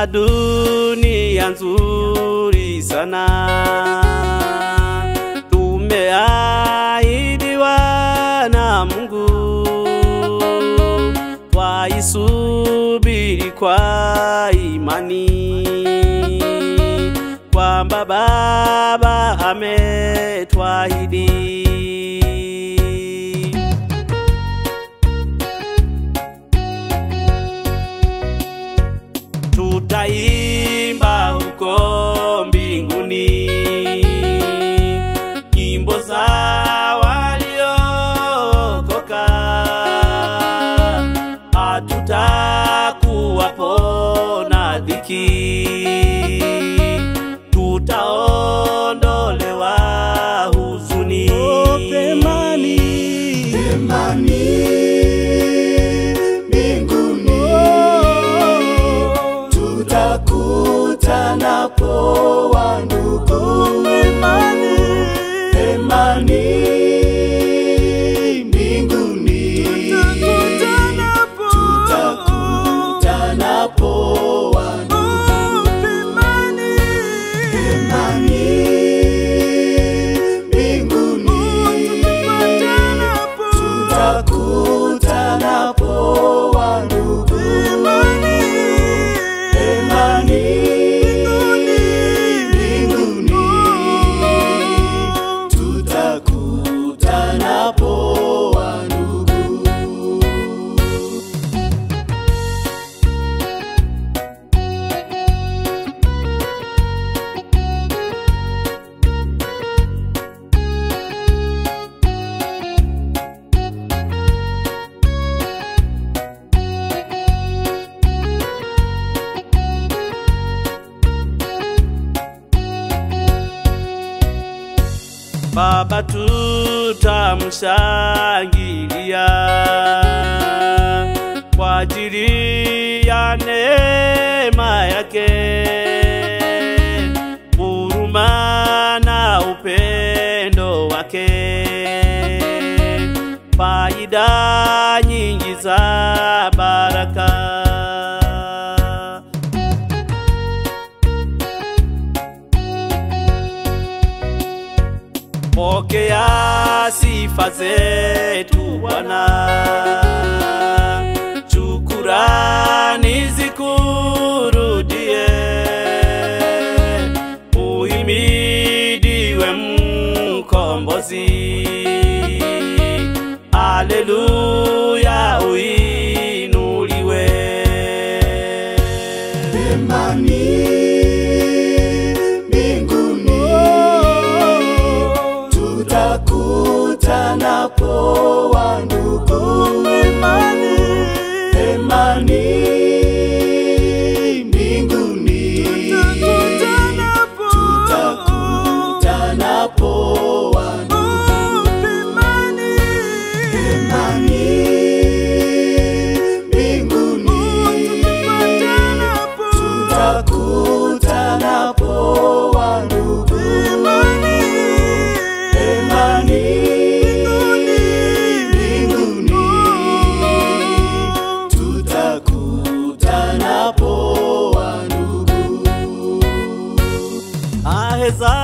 Tuna dunia nzuri sana, tumeahidiwa na Mungu, twaisubiri kwa imani, kwamba Baba ametuahidi. Tutaimba huko mbinguni nyimbo za waliokoka, hatutakuwapo na dhiki, tutaondolewa huzuni. Pemani mbinguni tutakutanapo wandugu. Pemani mbinguni tutakutanapo wandugu. Pemani mbinguni tutakutanapo wandugu. Pemani mbinguni tutakutanapo wandugu. Baba tutamshangilia kwa ajili ya neema yake, huruma na upendo wake, faida nyingi za baraka. Pokea sifa zetu Bwana, shukrani zikurudie, uhimidiwe Mkombozi. Haleluya, uinuliwe. Pemani mbinguni tutakutanapo wandugu. Pemani mbinguni tutakutanapo wandugu. Pemani mbinguni tutakutanapo wandugu. Pemani mbinguni tutakutanapo wandugu. Aheza